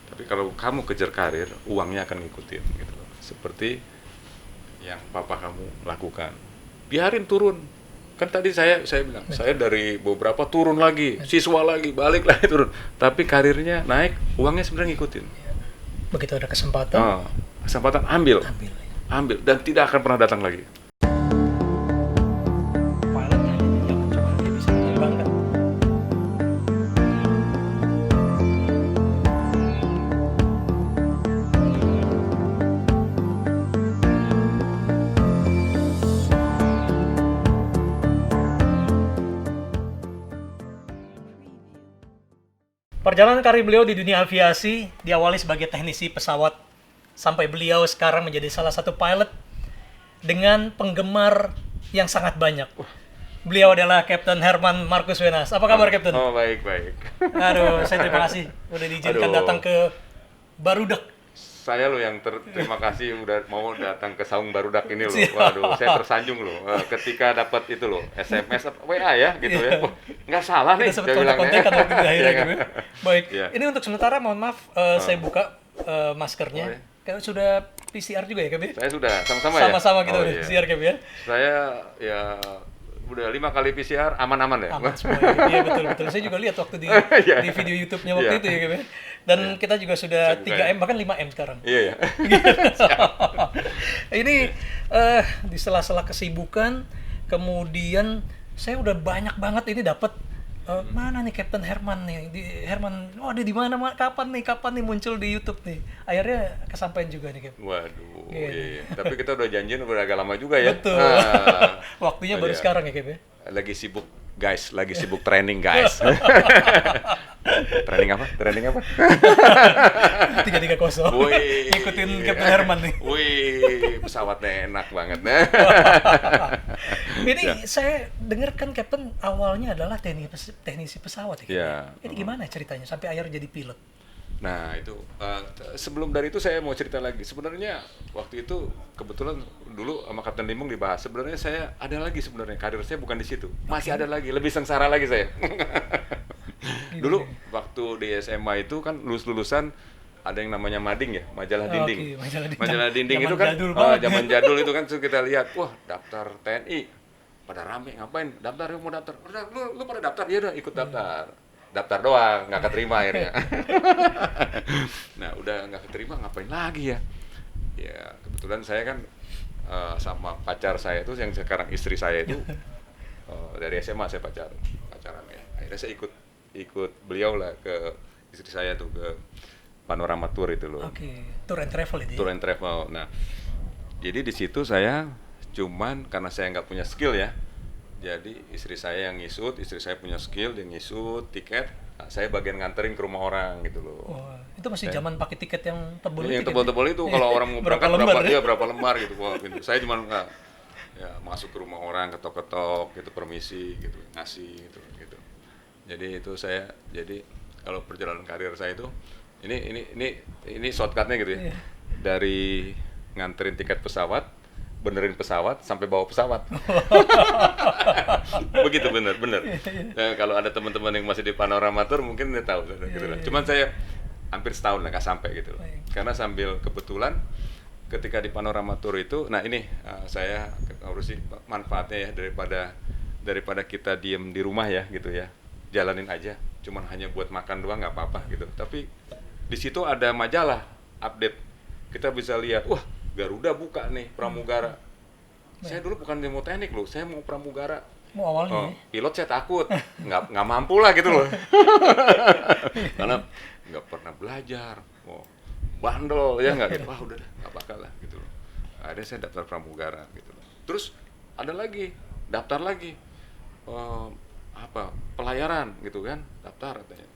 Tapi kalau kamu kejar karir, uangnya akan ngikutin gitu loh. Seperti yang papa kamu lakukan. Biarin turun. Kan tadi saya bilang, saya dari beberapa turun lagi, siswa lagi, balik lagi turun. Tapi karirnya naik, uangnya sebenarnya ngikutin. Begitu ada kesempatan, Kesempatan ambil, ambil. ambil dan tidak akan pernah datang lagi. Pilot yang coba dia bisa mengembangkan. Perjalanan karir beliau di dunia aviasi diawali sebagai teknisi pesawat sampai beliau sekarang menjadi salah satu pilot dengan penggemar yang sangat banyak. Beliau adalah Kapten Herman Markus Wenas. Apa kabar, Kapten? Oh, baik. Aduh, saya terima kasih udah diizinkan datang ke Barudak. Saya loh yang terima kasih udah mau datang ke Saung Barudak ini loh. Siap. Waduh, saya tersanjung loh. Ketika dapat itu loh, SMS atau WA ya gitu ya. Wah, nggak salah nih. Kita sempat saya bilangnya. kontak-kontakan waktu itu akhirnya Iya gitu. kan? Baik, Iya. ini untuk sementara mohon maaf saya buka maskernya. Oh, iya. Kayak sudah PCR juga ya, Keb? Saya sudah sama-sama ya. Sama-sama kita Oh, udah iya. PCR, Keb ya. Saya ya udah 5 kali PCR aman-aman ya. Aman semua. Iya betul. Saya juga lihat waktu Iya. di video YouTube-nya waktu Iya. itu ya, Keb. Dan kita juga sudah Saya buka 3M bahkan 5M sekarang. Iya ya. Ini di sela-sela kesibukan, kemudian saya udah banyak banget ini dapat mana nih Kapten Herman nih, Herman, ada di mana, kapan nih muncul di YouTube nih. Akhirnya kesampaian juga nih, Kap. Waduh, Iya. iya. Tapi kita udah janjian udah agak lama juga ya. Betul. Waktunya baru iya. sekarang ya, Kap ya. Lagi sibuk guys, lagi sibuk training guys. Training apa? 330. Wih. Ngikutin Kapten Herman nih. Wih, pesawatnya enak banget. Ini Ya. saya dengarkan Kapten awalnya adalah teknisi pesawat ya, Kap. Ya. Ini gimana ceritanya sampai akhirnya jadi pilot? Nah itu sebelum dari itu saya mau cerita lagi. Sebenarnya waktu itu kebetulan dulu sama Kapten Limbung dibahas. Sebenarnya saya ada lagi sebenarnya karir saya bukan di situ. Masih ada lagi, lebih sengsara lagi saya. Dulu waktu di SMA itu kan lulusan ada yang namanya mading ya, majalah dinding. Oke, majalah dinding. Majalah dinding Zaman itu kan jadul banget. zaman jadul itu kan terus kita lihat, wah daftar TNI pada rame ngapain? Daftar yuk mau daftar. Udah lu pada daftar ya udah ikut daftar. Daftar doang, nggak keterima akhirnya. Nah, udah nggak keterima, ngapain lagi ya? Ya, kebetulan saya kan sama pacar saya itu, yang sekarang istri saya itu dari SMA saya pacaran ya. Akhirnya saya ikut beliau lah ke istri saya tuh ke Panorama Tour itu loh. Oke, tour and travel itu. Tour and travel. Nah, jadi di situ saya cuman karena saya nggak punya skill ya. Jadi istri saya yang ngisut, istri saya punya skill, dia ngisut tiket, nah, saya bagian nganterin ke rumah orang gitu loh. Wah, itu masih zaman pakai tiket yang tebal Yang itu. tebal-tebal itu kalau orang mau berangkat lembar, ya? berapa lembar gitu. Wah, gitu. Saya cuma nggak ya masuk ke rumah orang, ketok-ketok gitu, permisi gitu, ngasih gitu. Jadi itu saya kalau perjalanan karir saya itu ini shortcutnya gitu ya. Iya. Dari nganterin tiket pesawat, benerin pesawat sampai bawa pesawat. Begitu bener. Nah, kalau ada teman-teman yang masih di Panorama Tour mungkin dia tahu gitu lah. Cuman saya hampir setahun lah nggak sampai gitu loh. Karena sambil kebetulan ketika di Panorama Tour itu, nah ini saya ngurusin manfaatnya ya daripada kita diem di rumah ya gitu ya. Jalanin aja. Cuman hanya buat makan doang nggak apa-apa gitu. Tapi di situ ada majalah update. Kita bisa lihat, wah Garuda buka nih pramugara. Saya dulu bukan mau teknik loh, saya mau pramugara. Mau awalnya. Pilot saya takut, nggak mampu lah gitu loh. Karena nggak pernah belajar, bandel ya nggak gitu. Wah udah nggak bakal lah gitu loh. Akhirnya saya daftar pramugara gitu loh. Terus ada lagi, daftar lagi pelayaran gitu kan, daftar katanya.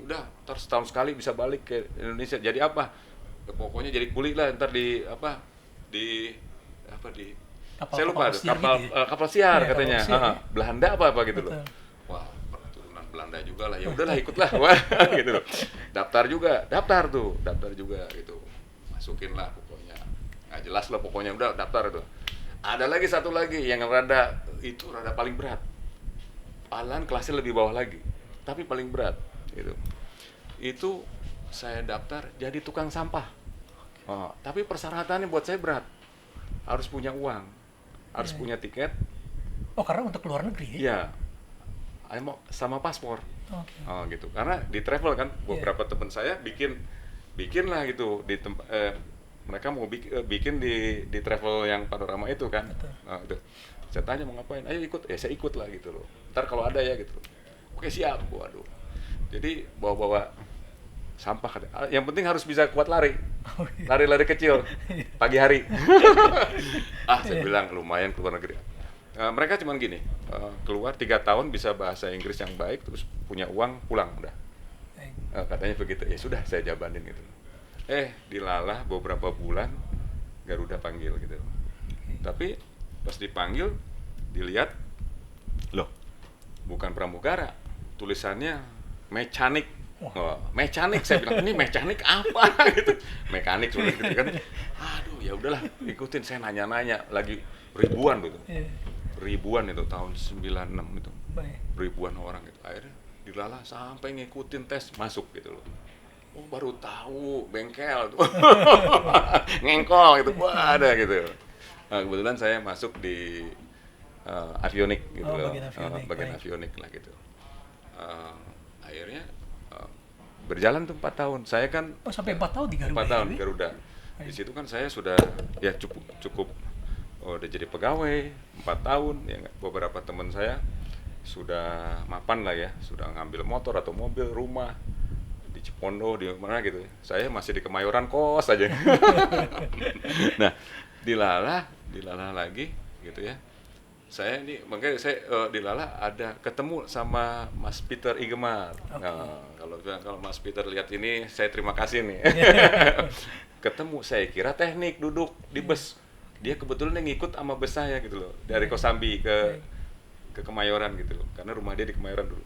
Udah ntar setahun sekali bisa balik ke Indonesia. Jadi apa? Pokoknya jadi kuli lah ntar saya lupa tuh kapal siar Iya, katanya. kapal siar, ya. Belanda apa gitu loh. Betul. Wah, keturunan Belanda juga lah. Ya udahlah ikutlah. Wah, gitu loh. Daftar juga gitu. Masukin lah pokoknya. Nggak jelas lah pokoknya udah daftar itu. Ada lagi satu lagi yang rada paling berat. Malahan kelasnya lebih bawah lagi, tapi paling berat gitu. Itu saya daftar jadi tukang sampah. Tapi persyaratannya buat saya berat. Harus punya uang, harus punya tiket. Oh, karena untuk luar negeri ya? Iya, sama paspor. Okay. Gitu. Karena di travel kan beberapa teman saya bikin lah gitu di mereka mau bikin di travel yang panorama itu kan. Gitu. Saya tanya mau ngapain? Ayo ikut. Saya ikut lah gitu loh. Ntar kalau ada ya gitu. Oke, siap. Waduh. Jadi bawa sampah. Yang penting harus bisa kuat lari. Lari-lari kecil pagi hari. Saya bilang lumayan keluar negeri. Mereka cuman gini, keluar 3 tahun bisa bahasa Inggris yang baik, terus punya uang, pulang udah. Katanya begitu. Ya sudah, saya jabanin gitu. Dilalah beberapa bulan Garuda panggil gitu. Tapi pas dipanggil, dilihat, loh, bukan pramugara, tulisannya mekanik. Mekanik, saya bilang ini mekanik apa gitu, mekanik sudah gitu kan. Aduh, ya udahlah, ikutin. Saya nanya-nanya lagi ribuan gitu, ribuan itu tahun 96 itu, ribuan orang gitu. Akhirnya dilalah sampai ngikutin tes masuk gitu loh. Baru tahu bengkel tuh, ngengkol gitu, ada gitu. Kebetulan saya masuk di avionik gitu loh, bagian avionik lah gitu. Akhirnya berjalan tuh 4 tahun. Saya kan sampai 4 tahun di Garuda. 4 tahun Garuda. Di situ kan saya sudah ya cukup udah jadi pegawai 4 tahun ya. Beberapa teman saya sudah mapan lah ya, sudah ngambil motor atau mobil, rumah di Cipondo, di mana gitu ya. Saya masih di Kemayoran kos aja. Nah, dilalah lagi gitu ya. Saya ini makanya saya di Lala ada ketemu sama Mas Peter Igemar. Nah, kalau Mas Peter lihat ini, saya terima kasih nih. Ketemu, saya kira teknik duduk di bus. Dia kebetulan yang ngikut sama bus saya gitu loh, dari Kosambi ke Kemayoran gitu loh, karena rumah dia di Kemayoran dulu.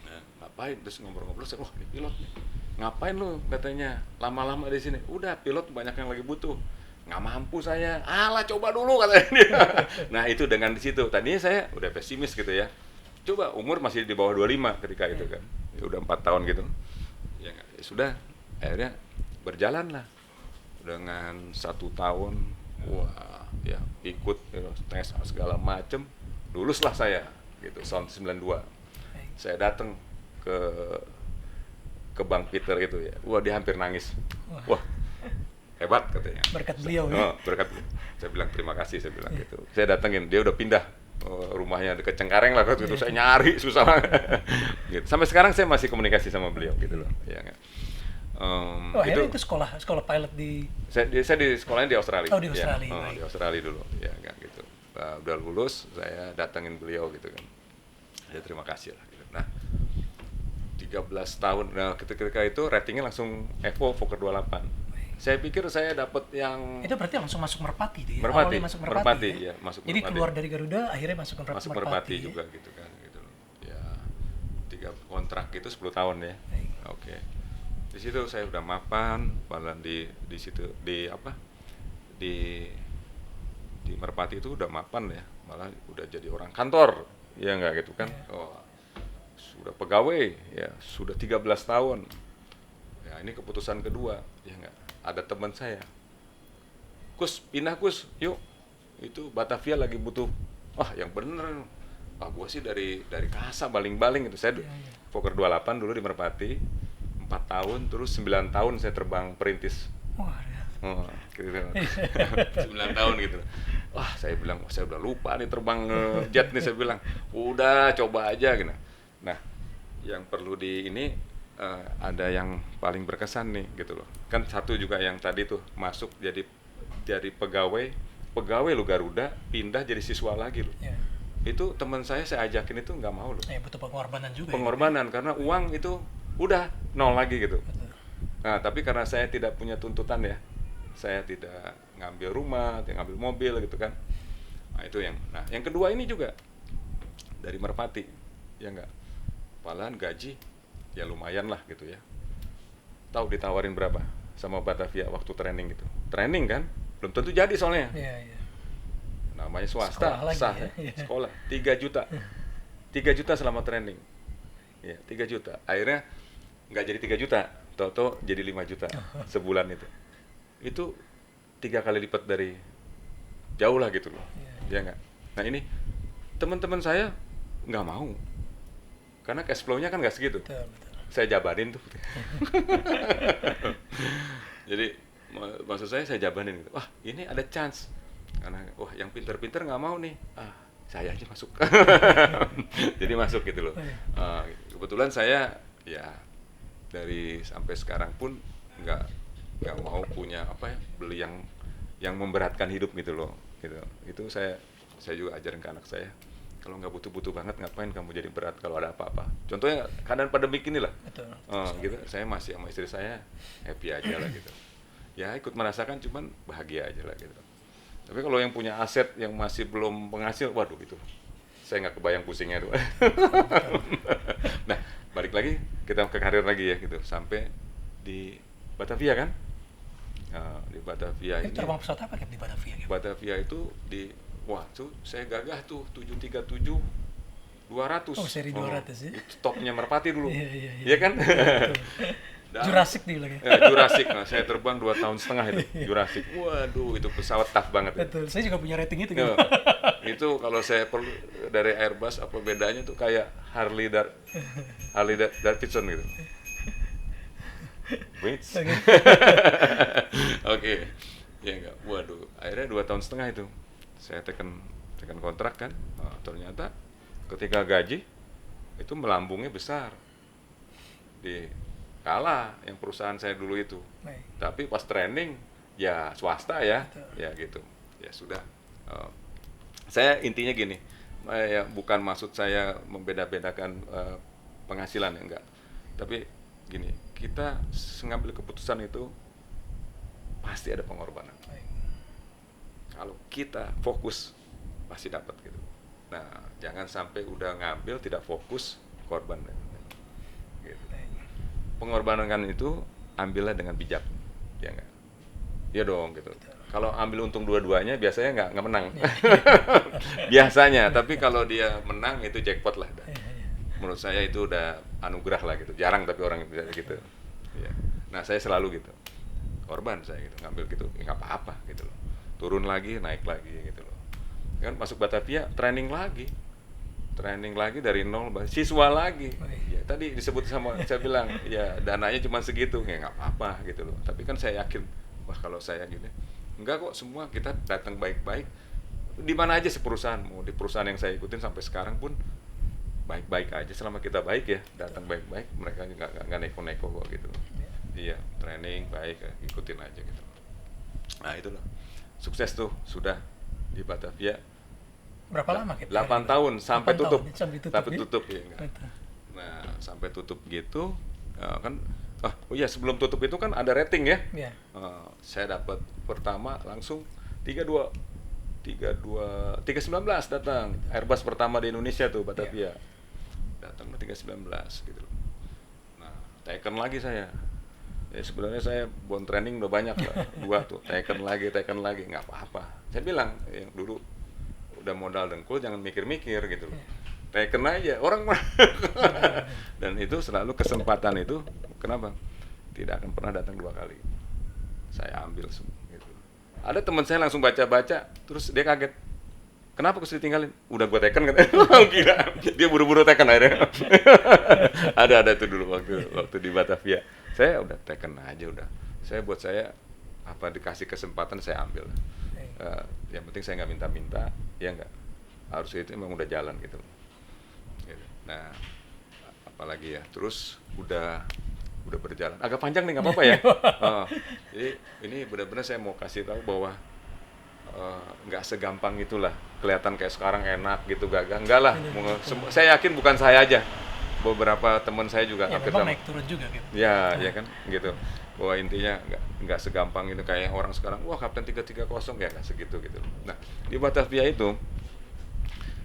Nah, ngapain? Terus ngobrol-ngobrol, saya, ini pilot nih. Ngapain lu katanya lama-lama di sini? Udah, pilot banyak yang lagi butuh. Nggak mampu saya, coba dulu katanya dia. Nah itu dengan di situ, tadinya saya udah pesimis gitu ya. Coba umur masih di bawah 25 ketika itu kan, ya udah 4 tahun gitu. Ya sudah, akhirnya berjalan lah. Dengan 1 tahun, ya ikut tes segala macem, luluslah saya gitu, tahun 92. Saya datang ke Bang Peter itu ya, dia hampir nangis. Hebat katanya. Berkat beliau ya. Berkat. Saya bilang terima kasih, saya bilang gitu. Saya datengin, dia udah pindah rumahnya dekat Cengkareng lah waktu itu. Saya nyari susah gitu. Sampai sekarang saya masih komunikasi sama beliau gitu loh. Ya kan. Akhirnya itu sekolah pilot di saya di sekolahnya di Australia. Di Australia. Ya, di Australia dulu. Ya kan gitu. Udah lulus, saya datengin beliau gitu kan. Ya terima kasih lah gitu. Nah, 13 tahun. Nah, ketika itu ratingnya langsung Evo Fokker 28. Saya pikir saya dapat yang itu berarti langsung masuk Merpati dia. Merpati, masuk Merpati ya. Masuk Jadi Merpati. Keluar dari Garuda akhirnya masuk Merpati juga gitu kan gitu. Ya 3 kontrak itu 10 tahun ya. Oke. Di situ saya udah mapan, malah di situ di Merpati itu udah mapan ya, malah udah jadi orang kantor. Ya enggak gitu kan. Sudah pegawai ya, sudah 13 tahun. Ya ini keputusan kedua, ya enggak. Ada teman saya, Kus, pindah Kus, yuk. Itu Batavia lagi butuh, yang bener. Gua sih dari Kasa baling-baling gitu. Saya Fokker 28 dulu di Merpati, 4 tahun, terus 9 tahun saya terbang perintis. Gitu. 9 tahun gitu. Saya bilang, saya udah lupa nih terbang jet nih, saya bilang. Udah, coba aja gitu. Nah, yang perlu di ini ada yang paling berkesan nih gitu loh. Kan satu juga yang tadi tuh masuk jadi pegawai lu Garuda, pindah jadi siswa lagi loh. Itu teman saya ajakin itu nggak mau loh. Butuh pengorbanan juga. Pengorbanan karena uang itu udah nol lagi gitu. Betul. Nah, tapi karena saya tidak punya tuntutan ya. Saya tidak ngambil rumah, tidak ngambil mobil gitu kan. Nah, itu yang kedua ini juga dari Merpati. Ya enggak. Malahan gaji ya lumayan lah gitu ya. Tahu ditawarin berapa sama Batavia waktu training gitu. Training kan belum tentu jadi soalnya. Iya. Namanya swasta, sah ya. Sekolah 3 juta. 3 juta selama training. Ya, 3 juta. Akhirnya nggak jadi 3 juta. Toto jadi 5 juta sebulan itu. Itu 3 kali lipat dari jauh lah gitu loh. Ya nggak? Nah ini teman-teman saya nggak mau. Karena cash flow-nya kan nggak segitu. Betul. Saya jabanin tuh. Jadi maksud saya jabanin gitu. Wah ini ada chance. Karena wah yang pinter-pinter nggak mau nih. Saya aja masuk. Jadi masuk gitu loh. Kebetulan saya ya dari sampai sekarang pun nggak mau punya beli yang memberatkan hidup gitu loh. Itu saya juga ajarin ke anak saya. Kalau nggak butuh banget ngapain kamu jadi berat kalau ada apa-apa. Contohnya keadaan pandemik inilah. Betul. Gitu. Saya masih sama istri saya happy aja lah gitu. Ya ikut merasakan cuman bahagia aja lah gitu. Tapi kalau yang punya aset yang masih belum penghasil, waduh itu saya nggak kebayang pusingnya tuh. Nah balik lagi kita ke karir lagi ya gitu sampai di Batavia kan. Di Batavia ini. Terbang pesawat apa di Batavia? Batavia itu tuh saya gagah tuh 737 200. Oh, seri 200 ya. Itu topnya Merpati dulu. Iya kan? Jurassic dibilang ya. Jurassic. Nah, saya terbang 2,5 tahun itu. Jurassic. Waduh, itu pesawat tough banget. Betul. Saya juga punya rating itu gitu. Itu kalau saya perlu dari Airbus apa bedanya tuh kayak Harley Davidson gitu. Wait. Oke. Ya enggak. Waduh, akhirnya 2,5 tahun itu. Saya tekan kontrak kan. Ternyata ketika gaji itu melambungnya besar. Kalah yang perusahaan saya dulu itu. Tapi pas training ya swasta ya. Betul. Ya gitu. Ya sudah. Saya intinya gini. Ya bukan maksud saya membeda-bedakan penghasilan ya enggak. Tapi gini, kita mengambil keputusan itu pasti ada pengorbanan. Kalau kita fokus pasti dapat gitu. Nah, jangan sampai udah ngambil tidak fokus korban. Gitu. Pengorbanan kan itu ambillah dengan bijak, ya enggak? Iya dong gitu. Kalau ambil untung dua-duanya biasanya nggak menang. Biasanya, tapi kalau dia menang itu jackpot lah. Menurut saya itu udah anugerah lah gitu. Jarang tapi orang bisa gitu. Ya. Nah, saya selalu gitu. Korban saya gitu, ngambil gitu, nggak apa-apa gitu loh. Turun lagi, naik lagi gitu loh. Kan masuk Batavia, training lagi dari nol, siswa lagi. Ya, tadi disebut sama saya bilang, ya dananya cuma segitu, ya nggak apa-apa gitu loh. Tapi kan saya yakin, wah kalau saya gini, enggak kok semua kita datang baik-baik. Di mana aja perusahaan, mau di perusahaan yang saya ikutin sampai sekarang pun baik-baik aja selama kita baik ya, datang baik-baik, mereka juga nggak neko-neko kok gitu. Iya, training baik, ikutin aja gitu. Nah itulah, sukses tuh sudah di Batavia. Berapa lama kita? 8 tahun sampai tutup. Sampai tutup ya. Nah sampai tutup gitu kan. Oh iya sebelum tutup itu kan ada rating ya. Saya dapat pertama langsung 319 datang Airbus pertama di Indonesia tuh Batavia. Datang 319 gitu. Nah taken lagi saya. Ya sebenarnya saya bon training udah banyak lah, 2 tuh, taken lagi, nggak apa-apa. Saya bilang yang dulu udah modal dengkul jangan mikir-mikir gitu loh. Taken aja, orang mah. Dan itu selalu kesempatan itu, kenapa? Tidak akan pernah datang 2 kali. Saya ambil semua gitu. Ada teman saya langsung baca-baca, terus dia kaget. Kenapa aku ditinggalin? Udah gua taken katanya. Gila. Dia buru-buru taken akhirnya. Ada itu dulu waktu di Batavia. Saya udah taken aja udah. Buat saya apa dikasih kesempatan saya ambil. Yang penting saya nggak minta-minta, ya nggak. Harus itu emang udah jalan gitu. Nah, apalagi ya. Terus udah berjalan. Agak panjang nih nggak apa-apa ya. Jadi ini benar-benar saya mau kasih tahu bahwa nggak segampang itulah. Kelihatan kayak sekarang enak gitu, gagah. Enggak lah. Saya yakin bukan saya aja. Beberapa teman saya juga ya, memang naik turun juga gitu. Ya kan gitu. Bahwa intinya nggak segampang itu kayak orang sekarang, wah Kapten 330 ya nggak segitu gitu. Nah di Batavia itu,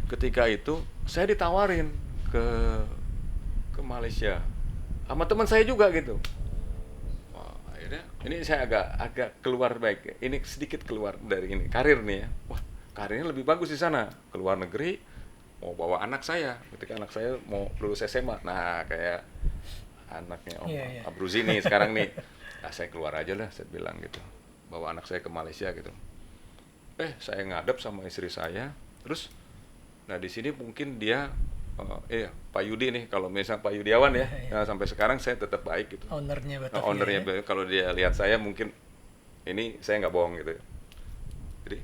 ketika itu saya ditawarin ke Malaysia sama teman saya juga gitu. Wah, akhirnya ini saya agak keluar baik. Ini sedikit keluar dari ini karir nih ya. Wah karirnya lebih bagus di sana, keluar negeri. Mau bawa anak saya, ketika anak saya mau lulus SMA, nah kayak anaknya Om Iya, iya. Abruzi nih sekarang nih. Nah, saya keluar aja lah, saya bilang gitu. Bawa anak saya ke Malaysia gitu. Saya ngadep sama istri saya. Terus, nah di sini mungkin dia, Pak Yudi nih, kalau misalnya Pak Yudiawan ya, nah, sampai sekarang saya tetap baik gitu. Ownernya Nah, Batavia ownernya ya. kalau dia lihat saya mungkin ini saya nggak bohong gitu. Jadi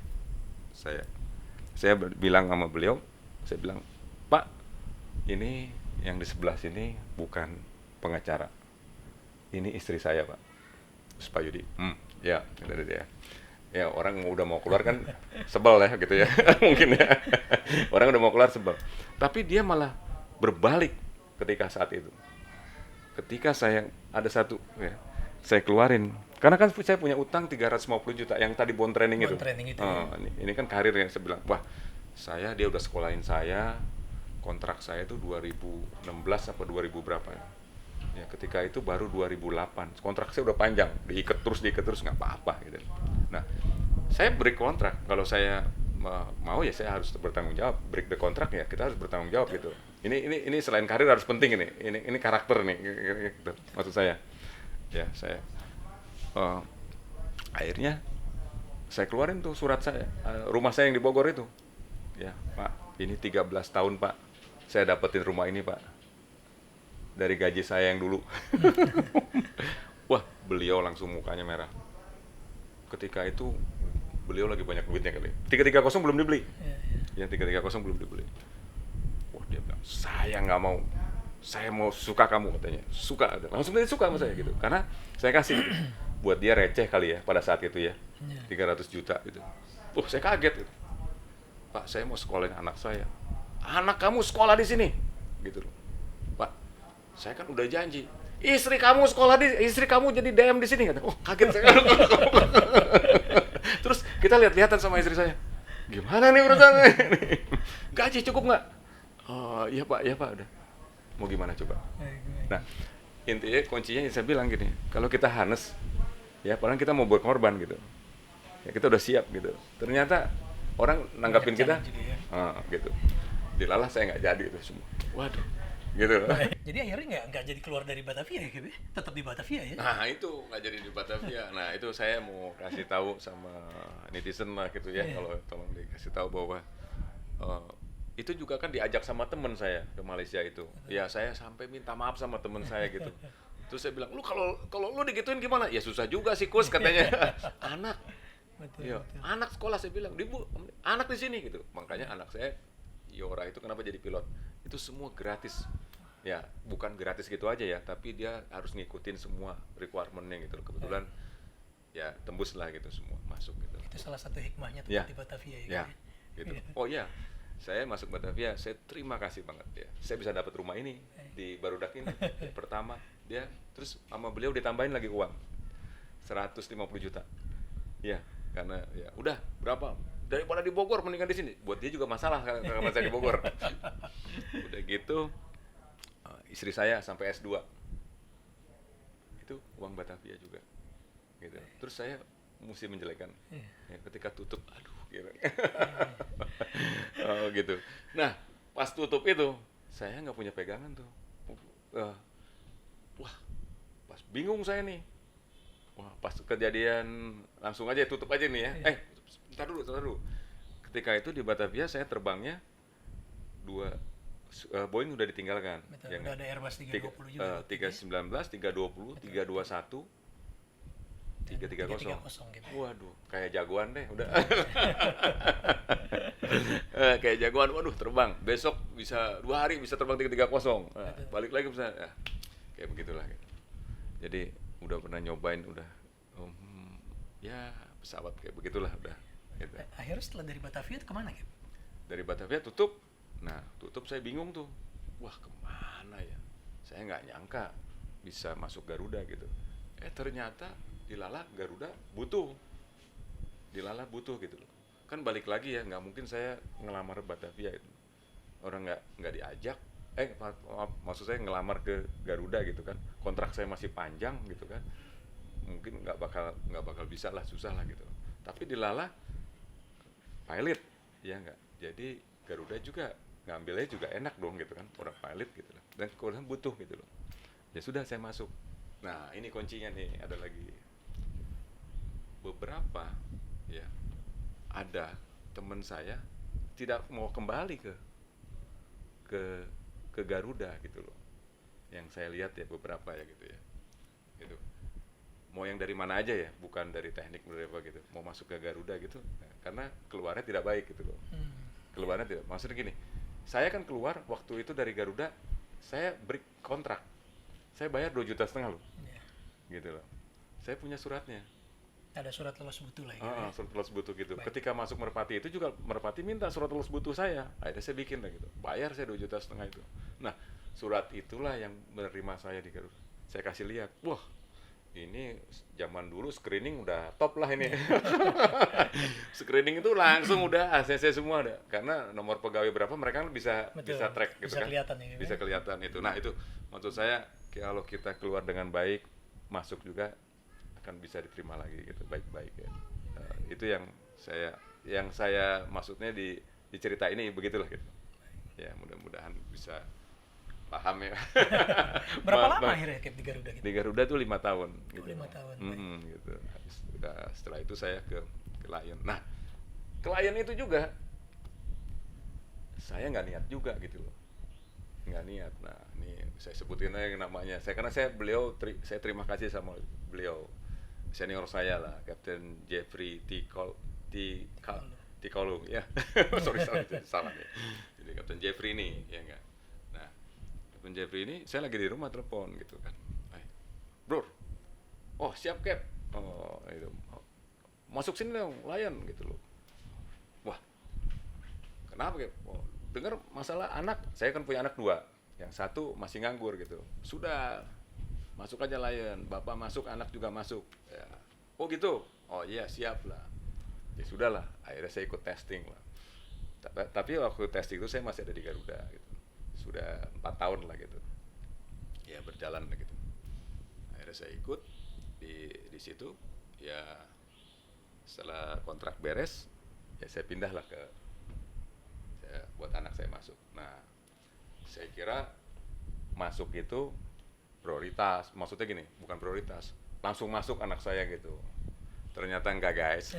saya bilang sama beliau, saya bilang, Pak, ini yang di sebelah sini bukan pengacara, ini istri saya Pak. Terus Pak Yudi, ya dari dia. Ya orang udah mau keluar kan sebel ya gitu ya, mungkin ya. Orang udah mau keluar sebel. Tapi dia malah berbalik ketika saat itu. Ketika saya ada satu, ya, saya keluarin. Karena kan saya punya utang 350 juta yang tadi bond training itu. Bond training itu, ya. Ini kan karir yang saya bilang, wah dia udah sekolahin saya, kontrak saya itu 2016 apa 2000 berapa ya. Ya ketika itu baru 2008, kontrak saya udah panjang, diikat terus nggak apa-apa gitu. Nah, saya break kontrak, kalau saya mau ya saya harus bertanggung jawab, break the kontrak ya kita harus bertanggung jawab gitu. Ini selain karir harus penting ini karakter nih gitu, maksud saya. Ya saya akhirnya saya keluarin tuh surat saya, rumah saya yang di Bogor itu. Ya Pak, ini 13 tahun Pak, saya dapetin rumah ini Pak, dari gaji saya yang dulu. Wah, beliau langsung mukanya merah. Ketika itu beliau lagi banyak duitnya kali. 330 belum dibeli. Ya 330 belum dibeli. Wah, dia bilang, saya nggak mau. Saya mau suka kamu katanya. Suka, langsung dia suka sama saya gitu. Karena saya kasih gitu. Buat dia receh kali ya pada saat itu ya. 300 juta gitu. Saya kaget gitu. Pak, saya mau sekolahin anak saya. Anak kamu sekolah di sini. Gitu loh. Pak, saya kan udah janji. Istri kamu jadi DM di sini kata. Kaget saya. Terus kita lihat-lihatan sama istri saya. Gimana nih urusannya? Gaji cukup nggak? Oh, iya Pak, udah. Mau gimana coba? Nah, intinya kuncinya yang saya bilang gini, kalau kita hanes, ya padahal kita mau berkorban gitu. Ya kita udah siap gitu. Ternyata orang nanggapin kita, gitu. Dilalah saya nggak jadi itu semua. Waduh, gitu. Jadi akhirnya nggak jadi keluar dari Batavia ya, Kebe? Tetap di Batavia ya? Nah itu nggak jadi di Batavia. Nah itu saya mau kasih tahu sama netizen lah gitu ya, kalau tolong dikasih tahu bahwa itu juga kan diajak sama teman saya ke Malaysia itu. Ya saya sampai minta maaf sama teman saya gitu. Terus saya bilang, kalau lu digituin gimana? Ya susah juga sih Kus katanya. Anak, Betul. anak sekolah saya bilang, anak di sini gitu. Makanya anak saya Yora itu kenapa jadi pilot? Itu semua gratis. Ya, bukan gratis gitu aja ya, tapi dia harus ngikutin semua requirement-nya gitu. Kebetulan ya tembus lah gitu semua, masuk gitu. Itu salah satu hikmahnya Ya. tetap di Batavia ya. Ya, Kebe? gitu. Oh iya, saya masuk Batavia, saya terima kasih banget ya. Saya bisa dapat rumah ini di Barudak ini pertama dia, terus sama beliau ditambahin lagi uang 150 juta. Ya, karena ya udah berapa? Daripada di Bogor mendingan di sini. Buat dia juga masalah kalau saya di Bogor. Udah gitu istri saya sampai S2. Itu uang Batavia juga. Gitu. Terus saya mesti menjelekkan. Ya, ketika tutup, aduh gitu. Oh gitu. Nah, pas tutup itu saya nggak punya pegangan tuh. Wah, pas bingung saya nih. Wah, pas kejadian langsung aja tutup aja nih ya. Bentar dulu. Ketika itu di Batavia saya terbangnya Boeing udah ditinggalkan. Betul, Ya, udah ada Airbus 320 juga. 319, 320, 321, 330. 330 gitu. Waduh, kayak jagoan deh udah. Kayak jagoan, waduh terbang. Besok bisa 2 hari bisa terbang 330. Balik lagi bisa. Kayak begitulah gitu. Jadi udah pernah nyobain udah ya pesawat kayak begitulah udah gitu. Akhirnya setelah dari Batavia itu kemana Kebe? Dari Batavia tutup. Nah, tutup saya bingung tuh. Wah, kemana ya? Saya nggak nyangka bisa masuk Garuda gitu. Ternyata Dilala Garuda butuh. Dilala butuh gitu loh. Kan balik lagi ya, nggak mungkin saya ngelamar Batavia itu. Orang nggak diajak. Maksud saya ngelamar ke Garuda gitu kan. Kontrak saya masih panjang gitu kan. Mungkin nggak bakal bisa lah, susah lah gitu. Tapi Dilala pilot, ya nggak. Jadi Garuda juga ngambilnya juga enak dong gitu kan, orang pilot gitu loh. Dan kemudian butuh gitu loh. Ya sudah, saya masuk. Nah, ini kuncinya nih, ada lagi beberapa, ya, ada teman saya tidak mau kembali ke ke Garuda gitu loh. Yang saya lihat ya beberapa ya gitu ya. Gitu. Mau yang dari mana aja ya, bukan dari teknik dari apa gitu. Mau masuk ke Garuda gitu. Nah, karena keluarnya tidak baik gitu loh. Keluarnya tidak. Maksudnya gini, saya kan keluar waktu itu dari Garuda, saya break kontrak. Saya bayar 2,5 juta loh. Gitu loh. Saya punya suratnya. Ada surat lolos butuh lah ya. Surat lolos butuh gitu. Baik. Ketika masuk Merpati itu juga Merpati minta surat lolos butuh saya. Akhirnya saya bikin lah gitu. Bayar saya 2,5 juta itu. Nah, surat itulah yang menerima saya di Garuda. Saya kasih lihat. Wah, ini zaman dulu screening udah top lah ini. Screening itu langsung udah ACC semua ada. Karena nomor pegawai berapa mereka kan bisa track gitu bisa kan. Kelihatan ya, bisa kelihatan itu. Nah, itu maksud saya kalau kita keluar dengan baik, masuk juga akan bisa diterima lagi gitu, baik-baik ya. Itu yang saya maksudnya di cerita ini begitulah gitu. Ya, mudah-mudahan bisa paham ya. Berapa lama akhirnya Cap di Garuda gitu? Di Garuda tuh 5 tahun gitu. 5 tahun. Gitu. Setelah itu saya ke Lion. Nah, ke Lion itu juga saya nggak niat juga gitu loh. Nggak niat. Nah, ini saya sebutin aja namanya. Karena saya terima kasih sama beliau, senior saya lah, Kapten Jeffrey Tikolung ya. Sorry salah ya. Jadi Kapten Jeffrey ini ya enggak. Nah, Kapten Jeffrey ini saya lagi di rumah telepon gitu kan. Bro, oh siap Cap. Oh itu, masuk sini dong, Lion gitu loh. Wah, kenapa Cap? Oh, dengar masalah anak, saya kan punya anak 2, yang satu masih nganggur gitu. Sudah, masuk aja Lion, bapak masuk, anak juga masuk. Ya. Oh gitu, oh iya siap lah. Ya sudah lah, akhirnya saya ikut testing lah. Tapi waktu testing itu saya masih ada di Garuda gitu. Sudah 4 tahun lah gitu. Ya berjalan lah gitu. Akhirnya saya ikut di situ. Ya setelah kontrak beres, ya saya pindah lah buat anak saya masuk. Nah, saya kira masuk itu prioritas. Maksudnya gini, bukan prioritas. Langsung masuk anak saya gitu. Ternyata enggak, guys.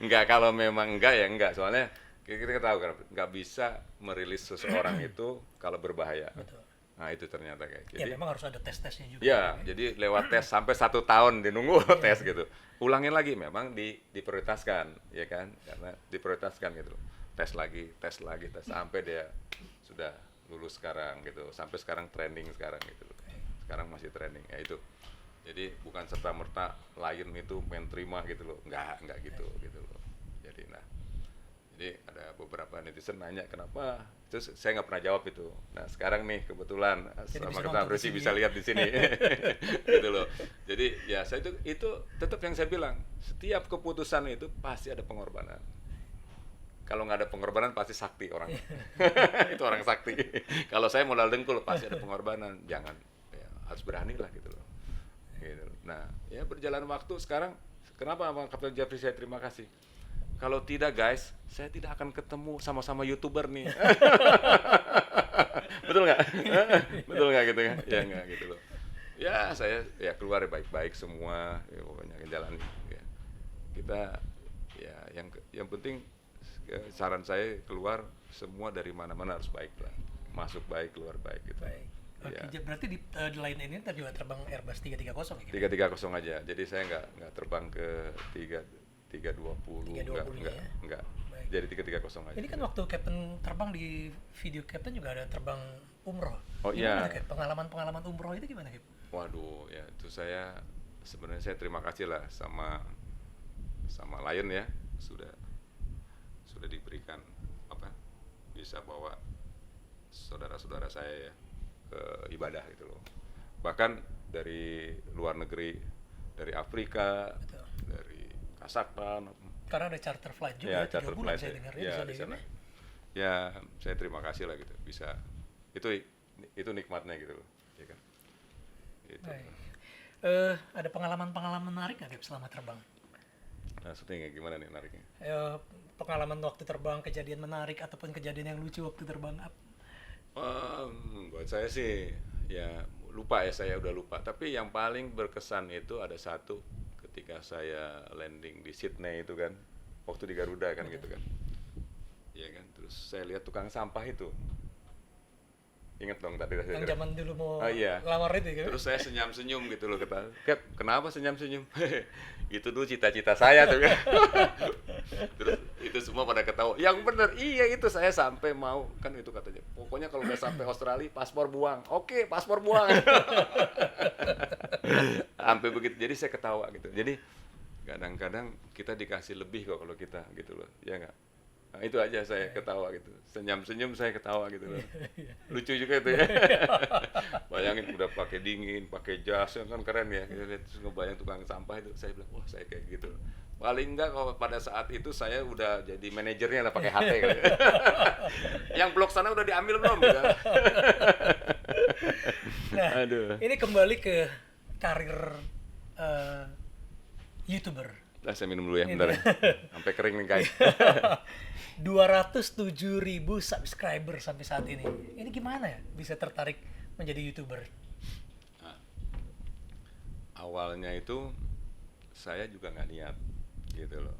Enggak, kalau memang enggak ya enggak. Soalnya kita tahu kan, enggak bisa merilis seseorang itu kalau berbahaya. Betul. Nah, itu ternyata kayak. Ya memang harus ada tes-tesnya juga. Ya, jadi lewat tes sampai 1 tahun dinunggu tes gitu. Ulangin lagi, memang diprioritaskan, ya kan? Karena diprioritaskan gitu. Tes lagi sampai dia sudah lulus sekarang gitu. Sampai sekarang training sekarang gitu. Sekarang masih training. Ya itu. Jadi bukan serta-merta Lion itu main terima gitu loh. Enggak gitu loh. Jadi jadi ada beberapa netizen nanya kenapa, terus saya nggak pernah jawab itu. Nah sekarang nih kebetulan sama kita Rusi bisa lihat di sini, gitu loh. Jadi ya saya itu tetap yang saya bilang, setiap keputusan itu pasti ada pengorbanan. Kalau nggak ada pengorbanan pasti sakti orangnya. Itu orang sakti. Kalau saya modal dengkul pasti ada pengorbanan. Jangan, ya, harus berani lah gitu loh. Gitu. Nah ya berjalan waktu sekarang, kenapa Bang Kapten Jeffrey saya terima kasih. Kalau tidak guys, saya tidak akan ketemu sama-sama YouTuber nih. Betul nggak? Betul nggak gitu kan? Ya nggak gitu loh. Ya saya ya keluar baik-baik semua, ya, pokoknya jalan. Ya. Kita ya yang penting saran saya keluar semua dari mana-mana harus baik lah. Masuk baik, keluar baik gitu. Baik. Oke, ya. Berarti di Lion ini tadi juga terbang Airbus 330 ya? 330 aja. Jadi saya nggak terbang ke 320 enggak. Jadi 330 aja. Ini kan waktu Captain terbang di video Captain juga ada terbang umroh. Oh iya. Pengalaman umroh itu gimana, Cap? Waduh, ya itu sebenarnya saya terima kasih lah sama Lion ya, sudah diberikan bisa bawa saudara-saudara saya ya ke ibadah gitu loh. Bahkan dari luar negeri, dari Afrika, betul, dari Kazakhstan. Karena ada charter flight juga, ya, charter 3 bulan flight saya dengar ya, di sana. Ya, saya terima kasih lah gitu. Bisa. Itu nikmatnya gitu loh, ya kan. Gitu. Ada pengalaman-pengalaman menarik nggak Cap selama terbang? Nah, maksudnya gimana nih menariknya? Pengalaman waktu terbang, kejadian menarik ataupun kejadian yang lucu waktu terbang Buat saya sih ya lupa ya, saya udah lupa. Tapi yang paling berkesan itu ada satu ketika saya landing di Sydney itu kan, waktu di Garuda kan gitu kan. Iya kan, terus saya lihat tukang sampah itu. Ingat dong tadi saya Yang cerita. zaman dulu mau Oh iya. lamar itu kan? Terus saya senyum-senyum gitu loh, kata, Cap, kenapa senyum-senyum? Itu dulu cita-cita saya tuh kan. Terus itu semua pada ketawa. Yang bener, iya itu saya sampai mau kan itu katanya. Pokoknya kalau udah sampai Australia, paspor buang. Oke, paspor buang. Sampai begitu. Jadi saya ketawa gitu. Jadi kadang-kadang kita dikasih lebih kok kalau kita gitu loh. Ya enggak? Nah, itu aja saya ketawa gitu. Senyum-senyum saya ketawa gitu loh. Lucu juga itu ya. Bayangin udah pakai dingin, pakai jas kan keren ya. Terus ngebayang tukang sampah itu, saya bilang, wah saya kayak gitu. Paling enggak kalau pada saat itu saya udah jadi manajernya lah pakai HT kan. Yang blok sana udah diambil belum? Gitu. Nah, Aduh. ini kembali ke karir YouTuber. Lah saya minum dulu ya, bentar ya. Sampai kering nih guys. 207.000 subscriber sampai saat ini. Ini gimana ya bisa tertarik menjadi YouTuber? Nah, awalnya itu saya juga nggak niat gitu loh.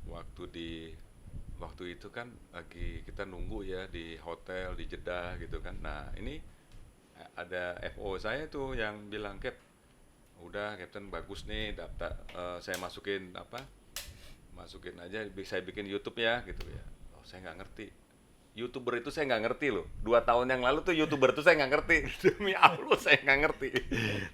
Waktu itu kan lagi kita nunggu ya di hotel di Jeddah gitu kan. Nah ini ada FO saya tuh yang bilang, Cap, udah Captain bagus nih daftar, saya masukin aja, saya bikin YouTube ya gitu ya. Oh saya nggak ngerti YouTuber itu, saya nggak ngerti loh. 2 tahun yang lalu tuh YouTuber tuh saya nggak ngerti. Demi Allah saya nggak ngerti.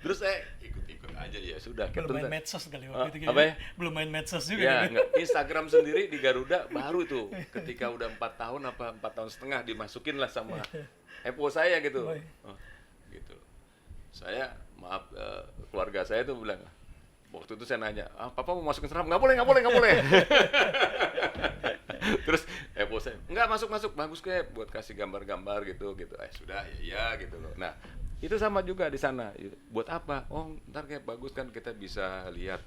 Terus saya ikut-ikut aja, ya sudah. Belum main medsos kali waktu itu apa ya? Belum main medsos juga Ya, gitu. Instagram sendiri di Garuda baru tuh. Ketika udah 4 tahun apa 4 tahun setengah dimasukin lah sama Epo saya gitu. Oh, gitu. Saya maaf, keluarga saya tuh bilang, waktu itu saya nanya, papa mau masukin Instagram? Nggak boleh. Terus Epo saya, nggak masuk, bagus kayak buat kasih gambar-gambar gitu. Sudah ya gitu loh. Nah itu sama juga di sana. Buat apa? Oh ntar kayak bagus kan, kita bisa lihat,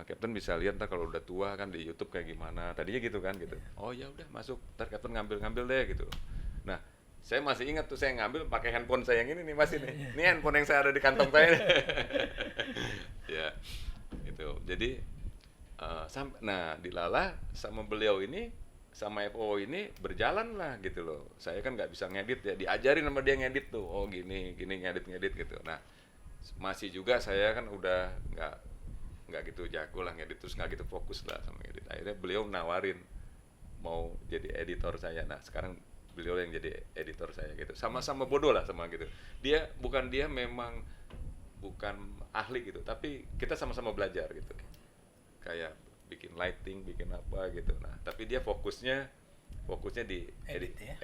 Captain bisa lihat ntar kalau udah tua kan di YouTube kayak gimana. Tadinya gitu kan gitu. Oh ya udah masuk, ntar Captain ngambil deh gitu. Nah saya masih ingat tuh, saya ngambil pakai handphone saya yang ini nih, masih nih. Ini handphone yang saya ada di kantong saya. Ya itu. Jadi nah dilala sama beliau ini, sama FO ini berjalan lah gitu loh. Saya kan nggak bisa ngedit ya, diajarin sama dia ngedit tuh. Oh gini ngedit gitu. Nah masih juga saya kan udah nggak gitu jago lah ngedit, terus nggak gitu fokus lah sama ngedit. Akhirnya beliau nawarin mau jadi editor saya. Nah sekarang beliau yang jadi editor saya gitu. Sama-sama bodoh lah sama gitu. Dia memang bukan ahli gitu, tapi kita sama-sama belajar gitu. Kayak bikin lighting, bikin apa gitu. Nah, tapi dia fokusnya di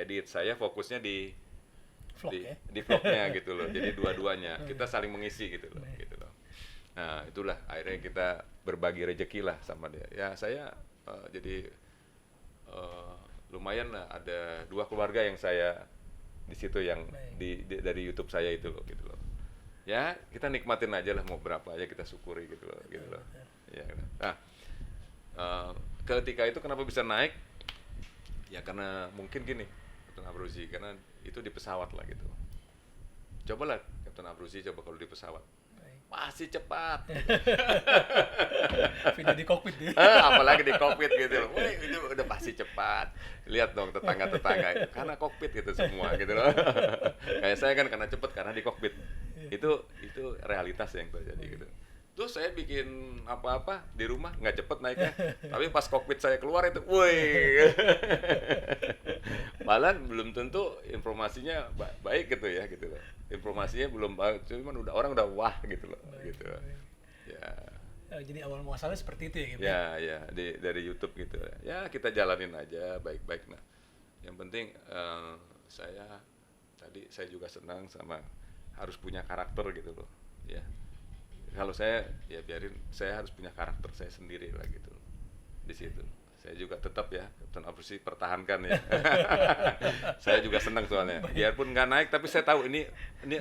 edit. Saya fokusnya di Vlog ya? di vlognya gitu loh. Jadi dua-duanya kita saling mengisi gitu loh. Nah, itulah akhirnya kita berbagi rezeki lah sama dia. Ya, saya jadi lumayan lah, ada 2 keluarga yang saya di situ yang dari YouTube saya itu loh gitu loh. Ya, kita nikmatin aja lah, mau berapa aja kita syukuri gitu loh. Ya, nah, ketika itu kenapa bisa naik? Ya karena mungkin gini, Captain Abruzi, karena itu di pesawat lah gitu. Cobalah Captain Abruzi, coba kalau di pesawat. Pasti cepat. Video di kokpit ya. Apalagi di kokpit gitu loh. Wah, itu udah pasti cepat. Lihat dong tetangga-tetangga karena kokpit gitu semua gitu loh. Kayak saya kan karena cepat karena di kokpit. Itu realitas yang terjadi gitu. Terus saya bikin apa-apa di rumah nggak cepet naiknya, tapi pas kokpit saya keluar itu, woi, malah belum tentu informasinya baik gitu ya gitu loh. Informasinya belum baik, cuman orang udah wah gitu loh, gitu. Ya. Jadi awal muasalnya seperti itu ya, gitu. Ya, dari YouTube gitu. Ya kita jalanin aja baik-baik. Nah, yang penting saya juga senang sama harus punya karakter gitu loh, ya. Kalau saya ya biarin, saya harus punya karakter saya sendiri lah gitu di situ. Saya juga tetap ya Captain Abruzi pertahankan ya. Saya juga senang soalnya. Biarpun nggak naik tapi saya tahu ini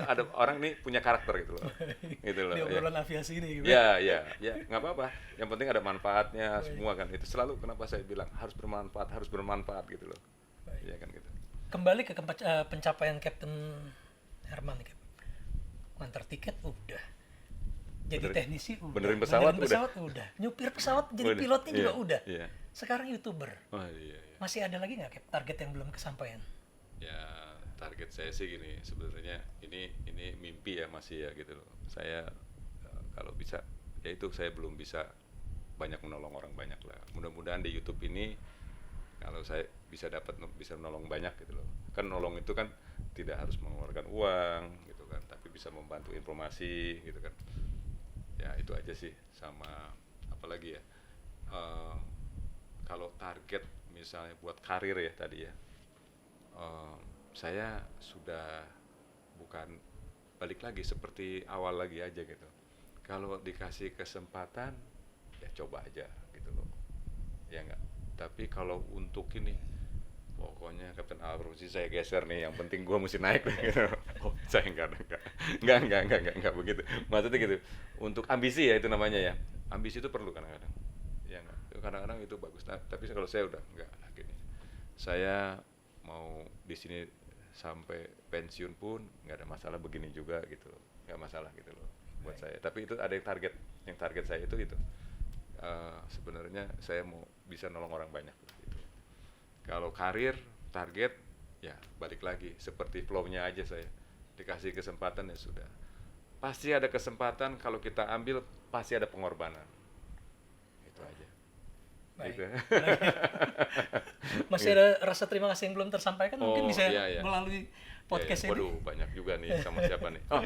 ada orang nih punya karakter gitu loh. Gitu loh. Di obrolan aviasi ini gitu. Ya nggak apa-apa. Yang penting ada manfaatnya semua kan. Itu selalu kenapa saya bilang harus bermanfaat gitu loh. Iya kan gitu. kembali ke pencapaian Captain Herman nih, Cap. Ngantar tiket udah, jadi teknisi udah, benerin pesawat udah, nyupir pesawat jadi Udah. pilotnya juga Iya, udah. iya. Sekarang YouTuber. Oh iya, iya. Masih ada lagi nggak, Cap, target yang belum kesampaian? Ya target saya sih gini, sebenarnya ini mimpi ya masih ya gitu loh. Saya kalau bisa, ya itu saya belum bisa banyak menolong orang banyak lah. Mudah-mudahan di YouTube ini kalau saya bisa menolong banyak gitu loh. Kan nolong itu kan tidak harus mengeluarkan uang gitu kan, tapi bisa membantu informasi gitu kan. Ya itu aja sih. Sama apalagi ya, kalau target misalnya buat karir ya tadi ya, saya sudah bukan balik lagi seperti awal lagi aja gitu. Kalau dikasih kesempatan ya coba aja gitu loh, ya enggak. Tapi kalau untuk ini, pokoknya Kapten Albersi saya geser nih, yang penting gua mesti naik gitu. Oh, saya enggak begitu. Maksudnya gitu. Untuk ambisi ya itu namanya ya. Ambisi itu perlu kadang-kadang. Ya enggak. Kadang-kadang itu bagus. Tapi kalau saya udah enggak gini. Saya mau di sini sampai pensiun pun nggak ada masalah begini juga gitu, nggak masalah gitu loh buat saya. Tapi itu ada yang target saya itu sebenarnya saya mau bisa nolong orang banyak gitu. Kalau karir target ya balik lagi seperti flow-nya aja, saya dikasih kesempatan ya sudah, pasti ada kesempatan. Kalau kita ambil pasti ada pengorbanan, itu aja. Baik. Gitu. Masih ada rasa terima kasih yang belum tersampaikan, mungkin bisa iya. melalui podcast ini. Waduh, banyak juga nih. Sama siapa nih? Oh,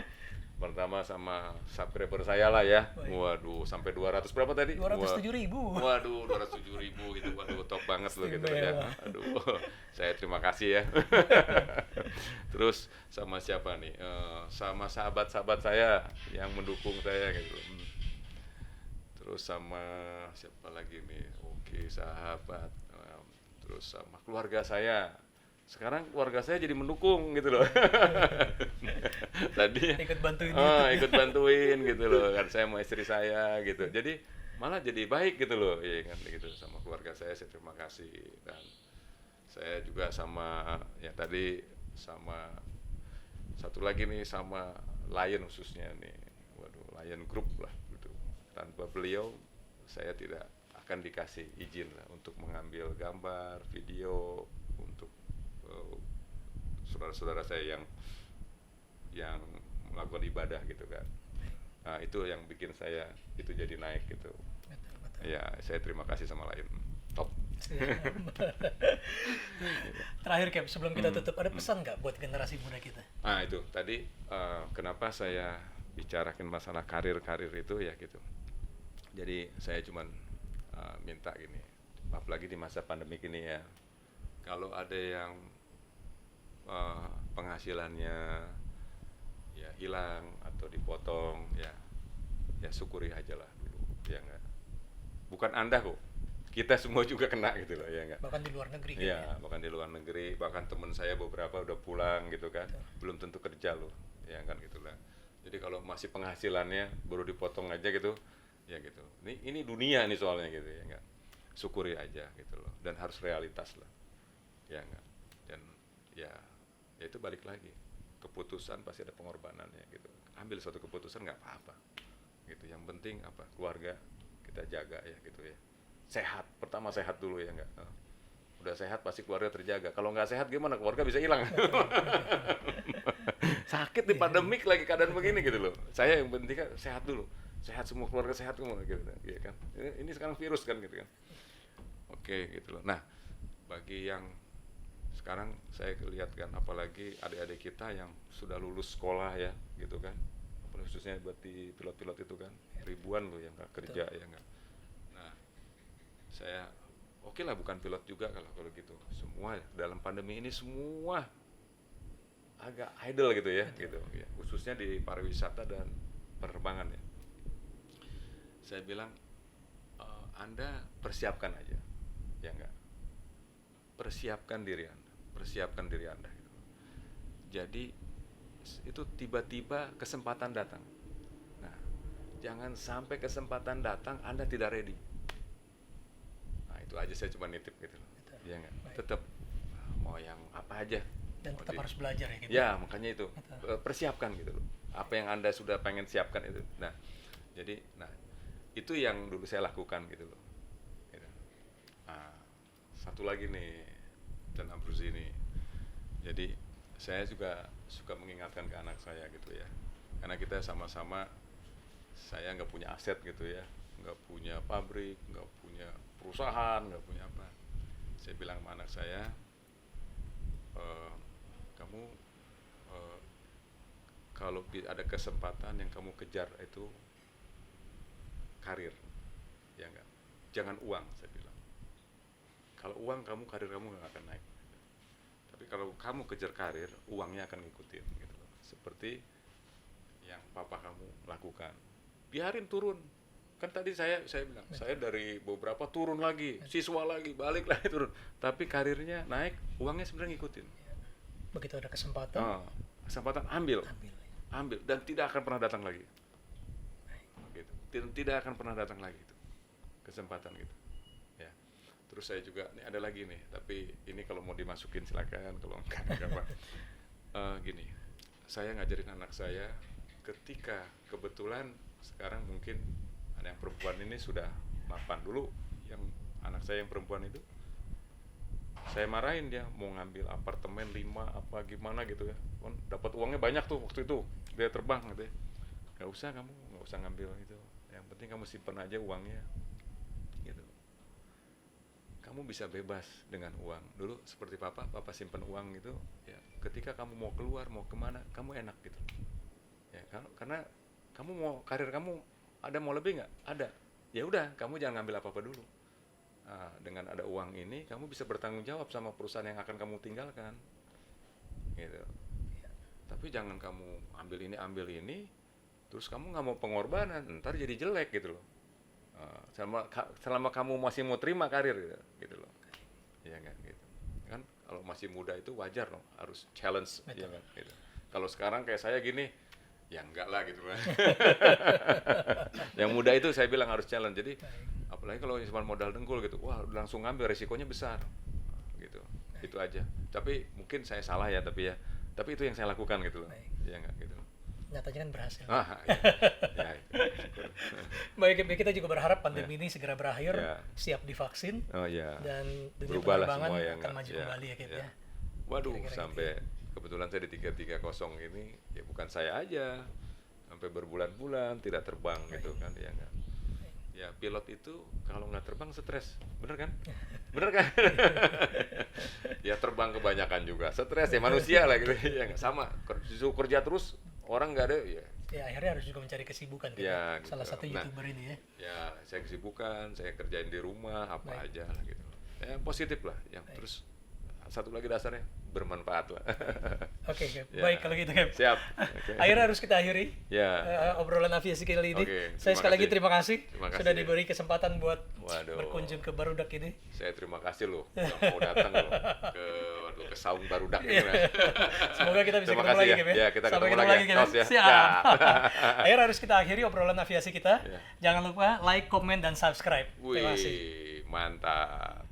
pertama sama subscriber saya lah ya. Baik. Waduh, sampai 200 berapa tadi? 207.000. Waduh, 207.000 gitu. Waduh, top banget loh gitu ya. Istimewa. Aduh, saya terima kasih ya. Terus sama siapa nih? Sama sahabat-sahabat saya yang mendukung saya gitu. Terus sama siapa lagi nih? Oke, sahabat. Terus sama keluarga saya. Sekarang keluarga saya jadi mendukung gitu loh. Tadi Ikut bantuin ikut bantuin gitu loh kan, saya sama istri saya gitu. Jadi malah jadi baik gitu loh, iya kan gitu. Sama keluarga saya terima kasih. Dan saya juga sama ya tadi sama satu lagi nih, sama Lion khususnya nih. Waduh, Lion Group lah gitu. Tanpa beliau saya tidak akan dikasih izin lah untuk mengambil gambar, video untuk saudara-saudara saya yang melakukan ibadah gitu kan. Nah, itu yang bikin saya itu jadi naik gitu. Betul. Ya, saya terima kasih sama Lion. Top. Terakhir, Cap, sebelum kita tutup, ada pesan nggak buat generasi muda kita? Nah, itu tadi kenapa saya bicarakan masalah karir itu ya gitu. Jadi saya cuman minta gini, apalagi di masa pandemi ini ya, kalau ada yang penghasilannya ya hilang atau dipotong ya syukuri aja lah dulu, ya enggak. Bukan Anda kok, kita semua juga kena gitu loh, ya enggak. Bahkan di luar negeri. Iya, bahkan di luar negeri, bahkan teman saya beberapa udah pulang gitu kan, belum tentu kerja loh, ya kan gitulah. Jadi kalau masih penghasilannya baru dipotong aja gitu, ya gitu. Ini dunia nih soalnya gitu, ya enggak. Syukuri aja gitu loh, dan harus realitas lah, ya enggak. Dan ya itu balik lagi, keputusan pasti ada pengorbanannya gitu. Ambil suatu keputusan nggak apa-apa, gitu. Yang penting apa, keluarga kita jaga ya gitu ya. Sehat, pertama sehat dulu ya enggak. Udah sehat pasti keluarga terjaga. Kalau nggak sehat gimana keluarga bisa hilang? Sakit di pandemik lagi keadaan begini gitu loh. Saya yang penting kan sehat dulu, sehat semua, keluarga sehat semua gitu, ya kan. Ini sekarang virus kan gitu kan. Oke gitu loh. Nah, bagi yang sekarang saya lihat kan, apalagi adik-adik kita yang sudah lulus sekolah ya gitu kan, apalagi khususnya buat di pilot-pilot itu kan ribuan loh yang nggak kerja. Betul. Ya nggak. Nah, saya oke lah bukan pilot juga kalau gitu. Semua dalam pandemi ini semua agak idle gitu ya. Betul. Gitu ya, khususnya di pariwisata dan penerbangan ya. Saya bilang Anda persiapkan aja, ya enggak. Persiapkan diri Anda gitu. Jadi itu tiba-tiba kesempatan datang. Nah, jangan sampai kesempatan datang Anda tidak ready. Nah, itu aja saya cuma nitip gitu. Ya enggak. Tetap mau yang apa aja Dan tetap harus belajar ya gitu. Ya, makanya itu. Persiapkan gitu loh. Apa yang Anda sudah pengen siapkan itu. Nah, jadi itu yang dulu saya lakukan gitu loh. Gitu. Nah, satu lagi nih, dan Ambrosi ini. Jadi saya juga suka mengingatkan ke anak saya gitu ya. Karena kita sama-sama, saya nggak punya aset gitu ya, nggak punya pabrik, nggak punya perusahaan, nggak punya apa. Saya bilang sama anak saya, kamu kalau ada kesempatan yang kamu kejar itu karir, ya enggak, jangan uang, saya bilang. Kalau uang karir kamu nggak akan naik. Tapi kalau kamu kejar karir, uangnya akan ngikutin gitu loh. Seperti yang papa kamu lakukan. Biarin turun. Kan tadi saya bilang, saya dari beberapa turun lagi, siswa lagi, balik lagi turun. Tapi karirnya naik, uangnya sebenarnya ngikutin. Begitu ada kesempatan, kesempatan ambil dan tidak akan pernah datang lagi. Gitu. Tidak akan pernah datang lagi itu kesempatan gitu. Ya. Terus saya juga, ini ada lagi nih, tapi ini kalau mau dimasukin silakan, kalau enggak apa. Gini, saya ngajarin anak saya ketika kebetulan sekarang mungkin ada yang perempuan ini sudah mapan. Dulu yang anak saya yang perempuan itu saya marahin, dia mau ngambil apartemen 5 apa gimana gitu ya, dapat uangnya banyak tuh waktu itu, dia terbang gitu ya. Nggak usah ngambil itu, yang penting kamu simpan aja uangnya gitu. Kamu bisa bebas dengan uang. Dulu seperti papa simpan uang gitu ya, ketika kamu mau keluar mau kemana kamu enak gitu ya, karena kamu mau karir kamu ada mau lebih nggak ada, ya udah kamu jangan ngambil apa-apa dulu. Nah, dengan ada uang ini kamu bisa bertanggung jawab sama perusahaan yang akan kamu tinggalkan gitu. Tapi jangan kamu ambil ini terus kamu nggak mau pengorbanan, ntar jadi jelek gitu loh. Selama kamu masih mau terima karir gitu loh, ya kan gitu kan. Kalau masih muda itu wajar loh, harus challenge. Ya kan gitu. Kalau sekarang kayak saya gini, ya enggak lah gitu kan. Yang muda itu saya bilang harus challenge. Jadi apalagi kalau cuma modal dengkul gitu, wah langsung ngambil, resikonya besar gitu. Itu aja. Tapi mungkin saya salah ya, tapi itu yang saya lakukan gitu loh. Ya enggak gitu. Nyatanya kan berhasil. Ya. Baik, kita juga berharap pandemi ini segera berakhir, siap divaksin, dan dunia penerbangan akan maju kembali ya, ya. Waduh, kira-kira sampai kebetulan saya di 330 ini, ya bukan saya aja, sampai berbulan-bulan tidak terbang gitu kan, ya enggak. Ya pilot itu kalau nggak terbang stres, bener kan? Bener kan? Ya terbang kebanyakan juga stres ya, manusia lah gitu, ya nggak sama. Kerja terus, orang nggak ada ya. Ya akhirnya harus juga mencari kesibukan kan, ya, gitu. Salah satu YouTuber ini ya. Ya saya kesibukan, saya kerjain di rumah apa aja lah gitu. Ya positif lah, yang terus satu lagi dasarnya bermanfaat lah. Oke, baik kalau gitu Cap. Siap. Akhirnya harus kita akhiri obrolan aviasi kali ini. Saya sekali lagi terima kasih sudah diberi kesempatan buat berkunjung ke Barudak ini. Saya terima kasih loh, mau datang loh ke Saung Barudak ini. Semoga kita bisa ketemu lagi Cap ya. Ya, kita ketemu lagi Cap. Siap. Akhirnya harus kita akhiri obrolan aviasi kita. Jangan lupa like, komen, dan subscribe. Terima kasih. Mantap.